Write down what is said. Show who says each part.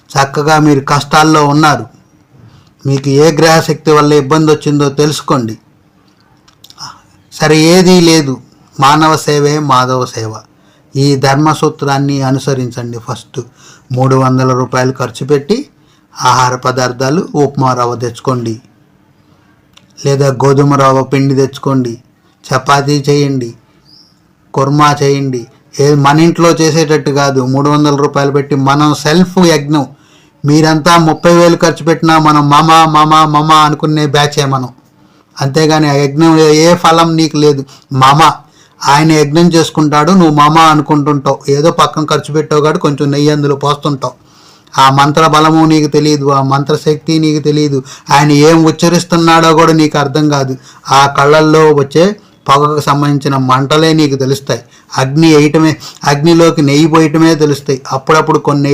Speaker 1: చక్కగా మీరు కష్టాల్లో ఉన్నారు. మీకు ఏ గ్రహశక్తి వల్ల ఇబ్బంది వచ్చిందో తెలుసుకోండి. సరే, ఏదీ లేదు, మానవ సేవే మాధవ సేవ. ఈ ధర్మసూత్రాన్ని అనుసరించండి. ఫస్ట్ 300 రూపాయలు ఖర్చు పెట్టి ఆహార పదార్థాలు, ఉప్మా రవ్వ తెచ్చుకోండి, లేదా గోధుమ రవ్వ పిండి తెచ్చుకోండి, చపాతీ చేయండి, కుర్మా చేయండి. మన ఇంట్లో చేసేటట్టు కాదు, 300 రూపాయలు పెట్టి మనం సెల్ఫ్ యజ్ఞం. మీరంతా 30,000 ఖర్చు పెట్టినా మనం మమ అనుకునే బ్యాచే మనం. అంతేగాని ఆ యజ్ఞం ఏ ఫలం నీకు లేదు. ఆయన యజ్ఞం చేసుకుంటాడు, నువ్వు అనుకుంటుంటావు. ఏదో పక్కన ఖర్చు పెట్టావు కాబట్టి కొంచెం నెయ్యి అందులో పోస్తుంటావు. ఆ మంత్ర బలము నీకు తెలియదు, ఆ మంత్రశక్తి నీకు తెలియదు, ఆయన ఏం ఉచ్చరిస్తున్నాడో కూడా నీకు అర్థం కాదు. ఆ కళ్ళల్లో వచ్చే పొగకు సంబంధించిన మంటలే నీకు తెలుస్తాయి. అగ్నిలోకి నెయ్యి పోయటమే తెలుస్తాయి. అప్పుడప్పుడు కొన్ని